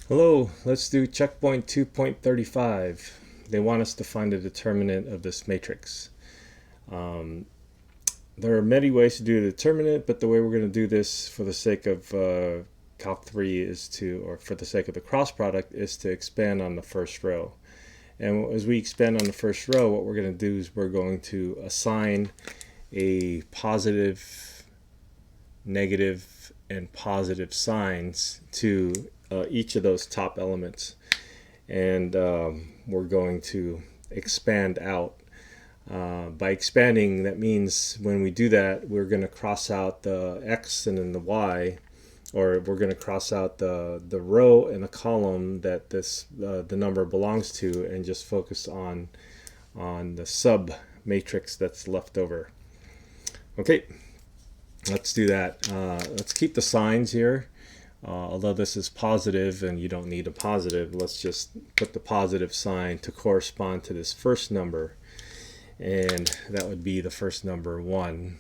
Hello, let's do checkpoint 2.35. They want us to find the determinant of this matrix. Um, there are many ways to do the determinant, but the way we're going to do this for the sake of Calc 3 is to, or for the sake of the cross product, is to expand on the first row. And as we expand on the first row, what we're going to do is we're going to assign a positive, negative, and positive signs to each of those top elements, and we're going to expand out. By expanding, that means when we do that, we're going to cross out the x and then the y, or we're going to cross out the row and the column that the number belongs to, and just focus on the sub matrix that's left over. Okay, let's do that. Let's keep the signs here. Although this is positive and you don't need a positive, let's just put the positive sign to correspond to this first number, and that would be the first number 1.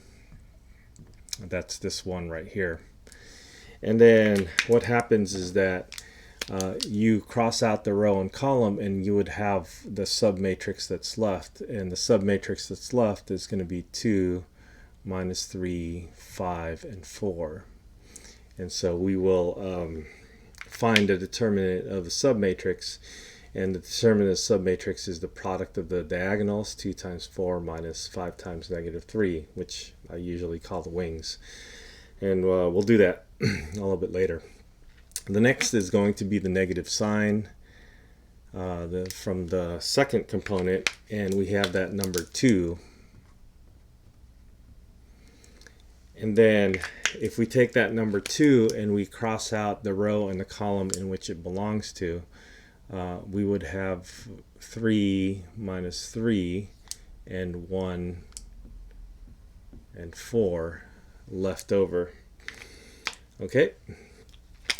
That's this one right here. And then what happens is that you cross out the row and column, and you would have the submatrix that's left, and the submatrix that's left is going to be 2, -3, 5, and 4. And so we will find the determinant of the submatrix, and the determinant of the submatrix is the product of the diagonals, 2 times 4 minus 5 times -3, which I usually call the wings. And we'll do that a little bit later. The next is going to be the negative sign from the second component, and we have that number 2. And then if we take that number 2 and we cross out the row and the column in which it belongs to, we would have 3 minus 3 and 1 and 4 left over. Okay,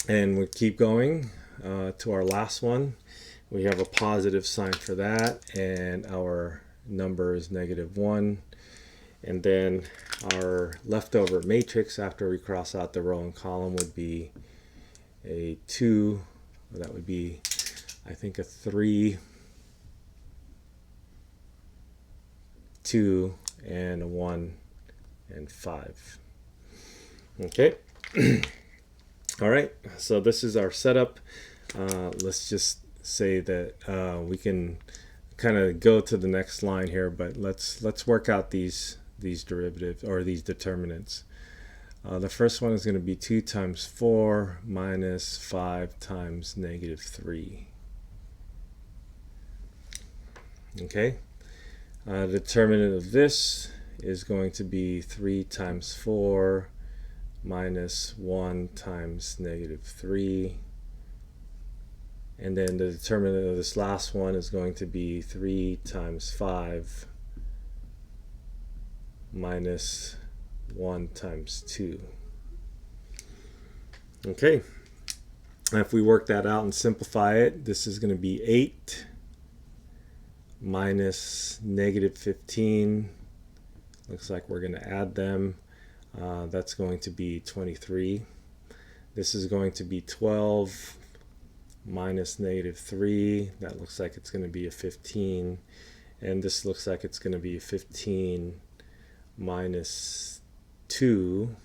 and we keep going to our last one. We have a positive sign for that, and our number is -1. And then our leftover matrix after we cross out the row and column would be a 2. That would be, I think, a 3, 2, and a 1 and 5. Okay. All right. So this is our setup. Let's just say that we can kind of go to the next line here, but let's work out these derivatives, or these determinants. The first one is going to be 2 times 4 minus 5 times -3. Okay. The determinant of this is going to be 3 times 4 minus 1 times -3. And then the determinant of this last one is going to be 3 times 5 minus 1 times 2. Okay, and if we work that out and simplify it, this is going to be 8 minus -15. Looks like we're going to add them. That's going to be 23. This is going to be 12 minus -3. That looks like it's going to be a 15. And this looks like it's going to be a 15 minus 2,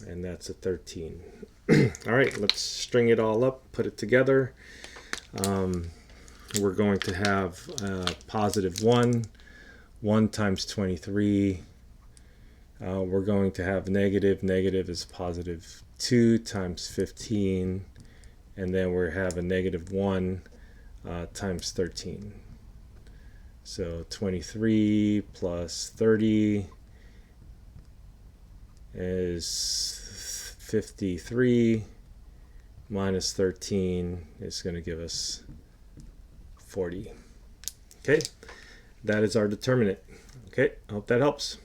and that's a 13. All right, let's string it all up, put it together. We're going to have +1 times 23. We're going to have negative is +2 times 15, and then we have a -1 times 13. So 23 plus 30 is 53, minus 13 is going to give us 40. Okay, that is our determinant. Okay, I hope that helps.